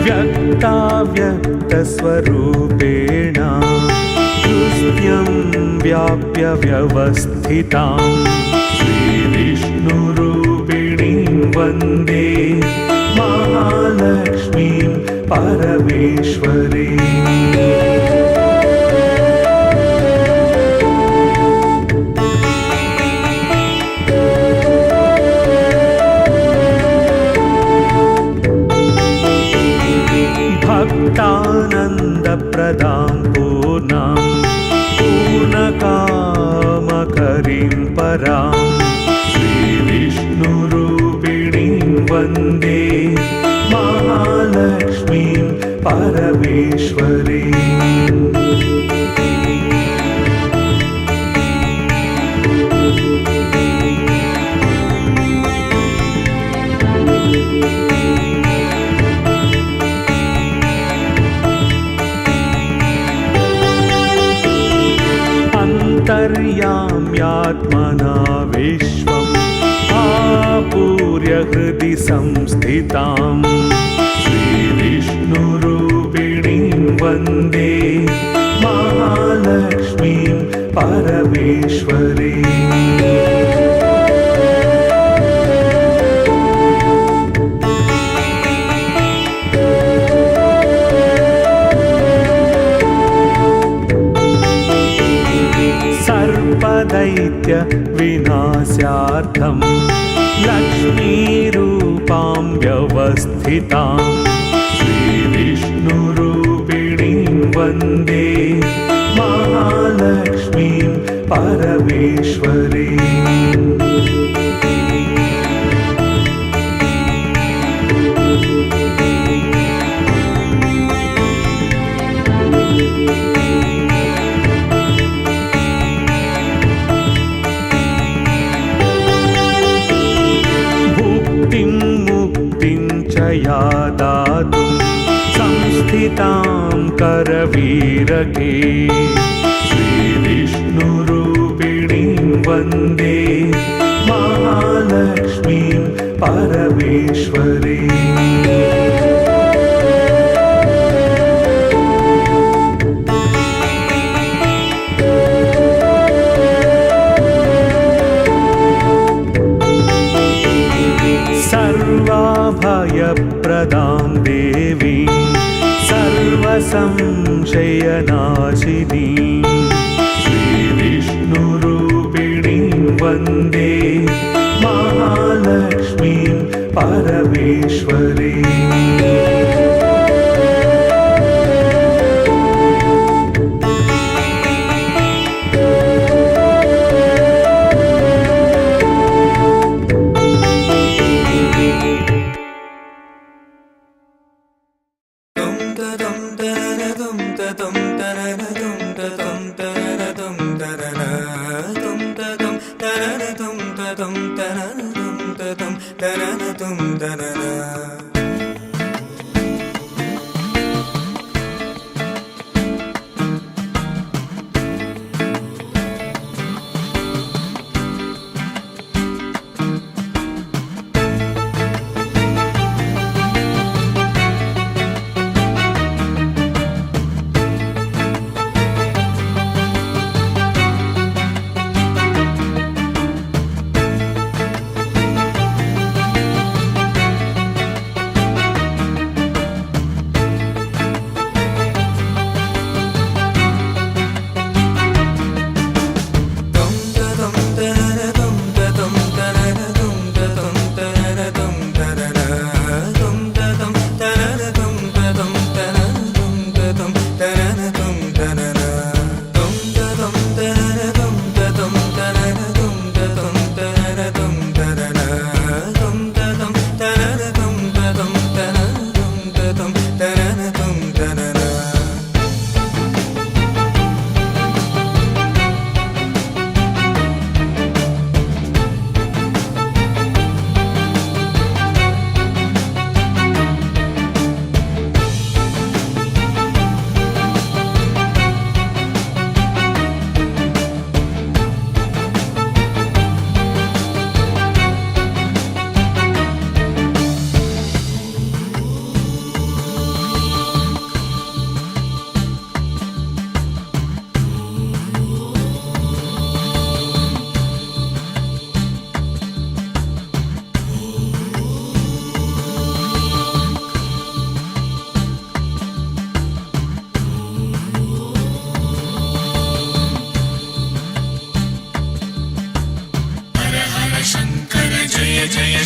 व्यक्ताव्यक्तस्वरूपेण हृद्यं व्याप्य व्यवस्थितां श्रीविष्णुरूपिणीं वन्दे महालक्ष्मीं परमेश्वरीम्। भक्तानन्दप्रदां पूर्णां पूर्णकामकरीं परां श्रीविष्णुरूपिणीं वन्दे महालक्ष्मीं परमेश्वरीम्। अन्तर्याम्यात्मना विश्वम् आपूर्य हृदि संस्थितां श्रीविष्णुरूपिणीं वन्दे महालक्ष्मीं परमेश्वरीम्। सर्वदैत्य विनाशार्थं लक्ष्मीरूपां व्यवस्थितां श्रीविष्णुरूपिणीं वन्दे महालक्ष्मीं परमेश्वरीम्। मुक्तिं च या दातुं संस्थितां करवीरके श्रीविष्णुरूपिणीं वन्दे महालक्ष्मीं परमेश्वरीम्। सर्वाभयप्रदां देवीं सर्वसंशयनाशिनीं श्रीविष्णुरूपिणीं वन्दे महालक्ष्मीं परमेश्वरीम्।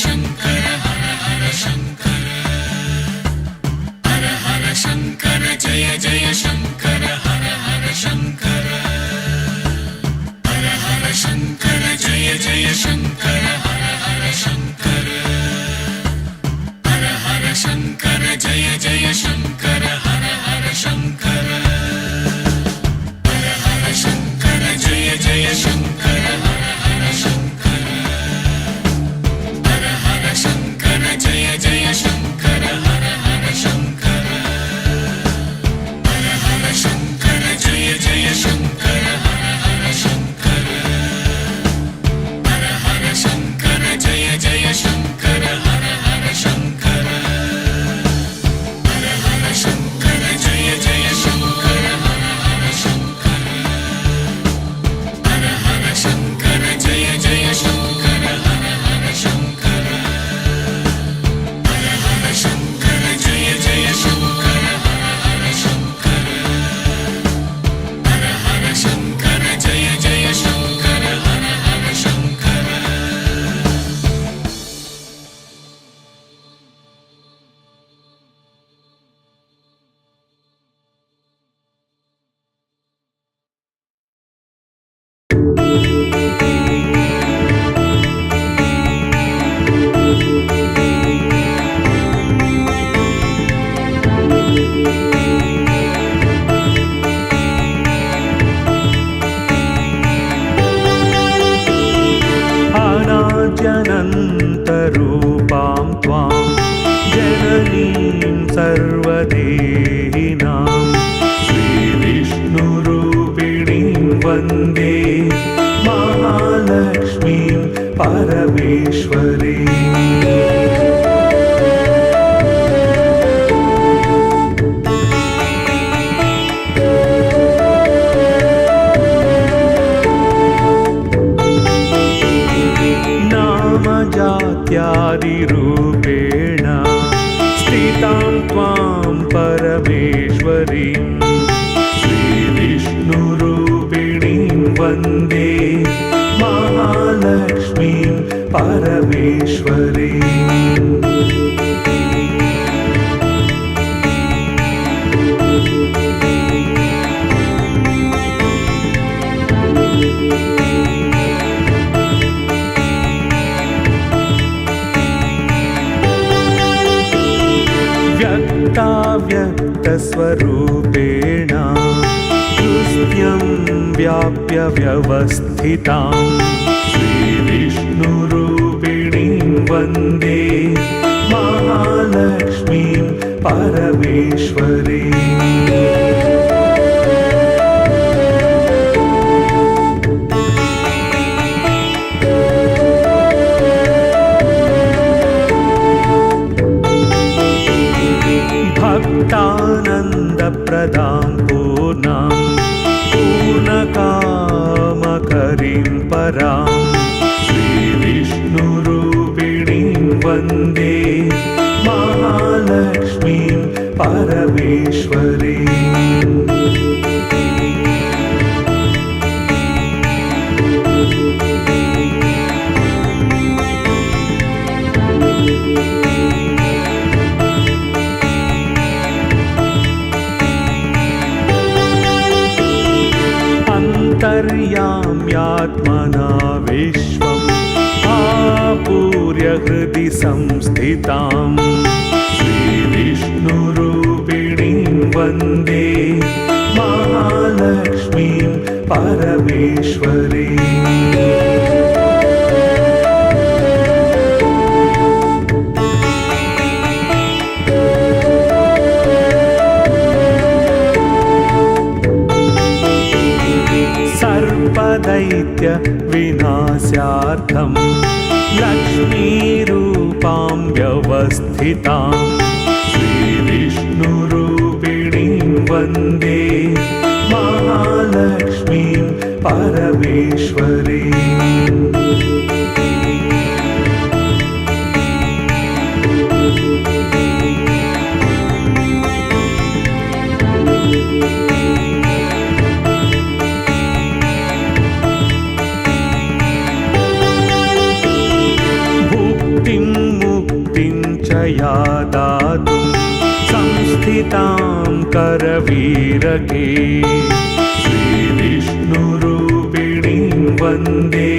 शङ्कर हर हर शङ्कर हर हर शङ्कर जय जय शङ्कर हर हर शङ्कर हर हर शङ्कर जय जय शङ्कर हर हर शङ्कर हर हर शङ्कर जय जय शङ्कर हर हर शङ्कर हर हर शङ्कर जय जय शङ्कर हर हर शङ्कर हर हर शङ्कर जय जय शङ्कर हर हर शङ्कर हर हर शङ्कर जय जय शङ्कर हर हर शङ्कर हर हर शङ्कर जय जय शङ्कर हर हर शङ्कर हर हर शङ्कर जय जय शङ्कर हर हर शङ्कर हर हर शङ्कर जय जय शङ्कर हर हर शङ्कर हर हर शङ्कर जय जय शङ्कर हर हर शङ्कर हर हर शङ्कर जय जय शङ्कर हर हर शङ्कर अनाद्यनन्तरूपां त्वां जननीं सर्वदेहिनां श्रीविष्णुरूपिणीं वन्दे महालक्ष्मीं परमेश्वरीम् नामजात्यादिरूपेण स्थितां त्वां परमेश्वरीं श्रीविष्णुरूपिणीं वन्दे महालक्ष्मीं परमेश्वरीम् व्यक्ताव्यक्तस्वरूपेण हृदयं व्याप्य व्यवस्थितां श्रीविष्णुरूपिणीं वन्दे महालक्ष्मीं परमेश्वरीम् भक्तानन्दप्रदां पूर्णां पूर्णकामकरीं परां श्रीविष्णुरूपिणीं वन्दे महालक्ष्मीं परमेश्वरीम् अन्तर्याम्यात्मना विश्वम् आपूर्य हृदि संस्थितां श्रीविष्णुरूपिणीं वन्दे महालक्ष्मीं परमेश्वरीम् सर्वदैत्य विनाशार्थं लक्ष्मीरूपां व्यवस्थितां श्रीविष्णुरूपिणीं वन्दे महालक्ष्मीं परमेश्वरीम् भुक्तिं स्थितां करवीरके श्रीविष्णुरूपिणीं वन्दे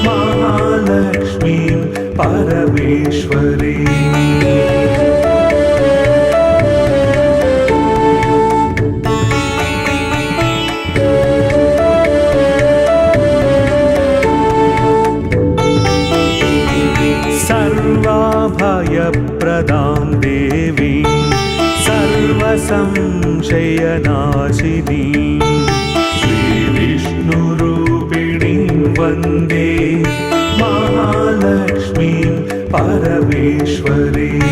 महालक्ष्मीं परमेश्वरीम् सर्वाभयप्रदां देवीं सर्वसंशयनाशिनीं श्रीविष्णुरूपिणीं वन्दे महालक्ष्मीं परमेश्वरीम्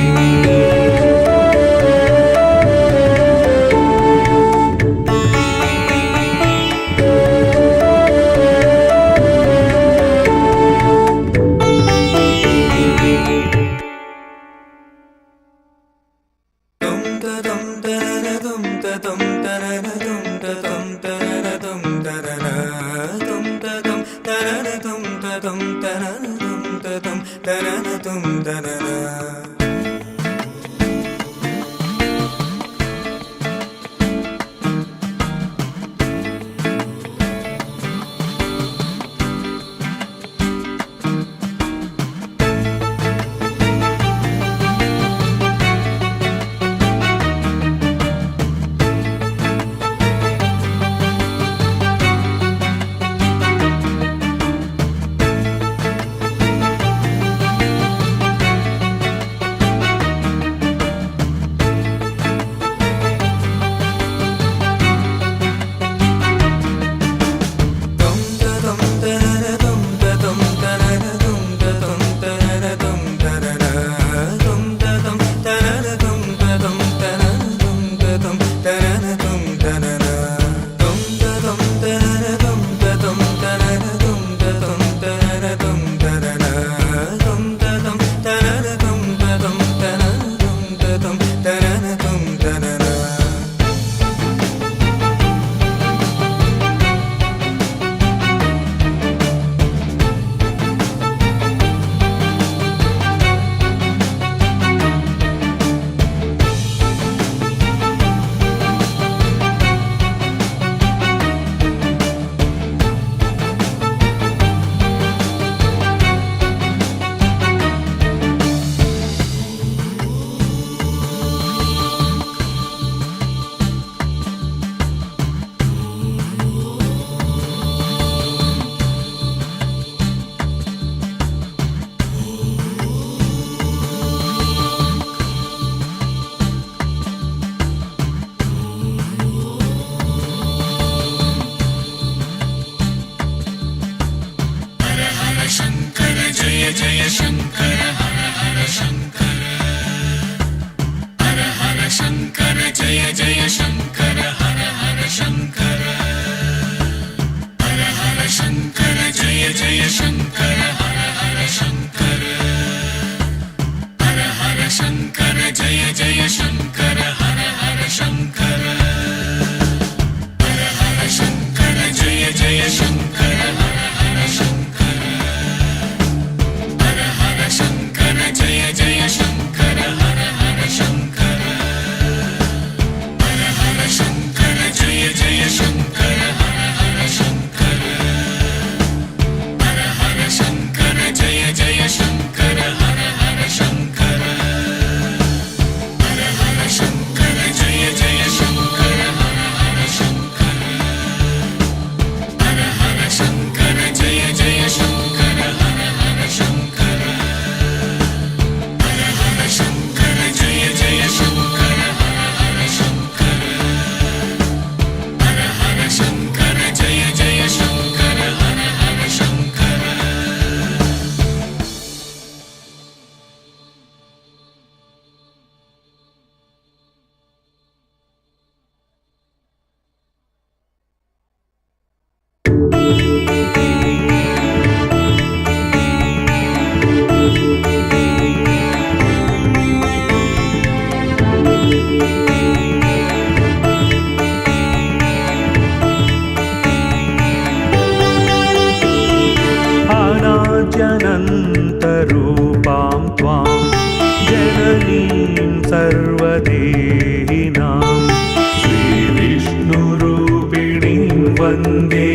वन्दे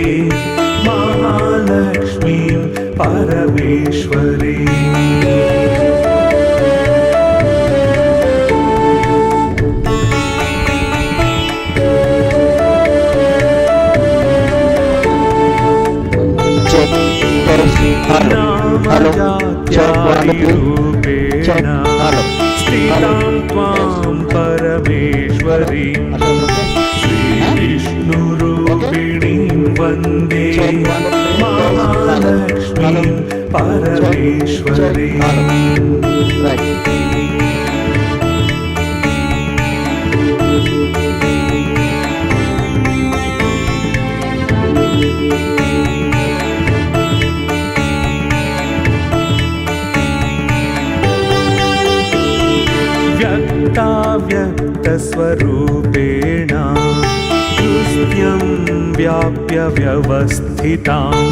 महालक्ष्मीं परमेश्वरीम् नामजात्यादिरूपेण स्थितां त्वां परमेश्वरी श्रीविष्णुरूपिणीं वन्दे महालक्ष्मीं परमेश्वरीम् व्यक्ताव्यक्तस्वरूपेण हृदयं व्याप्य व्यवस्थिताम्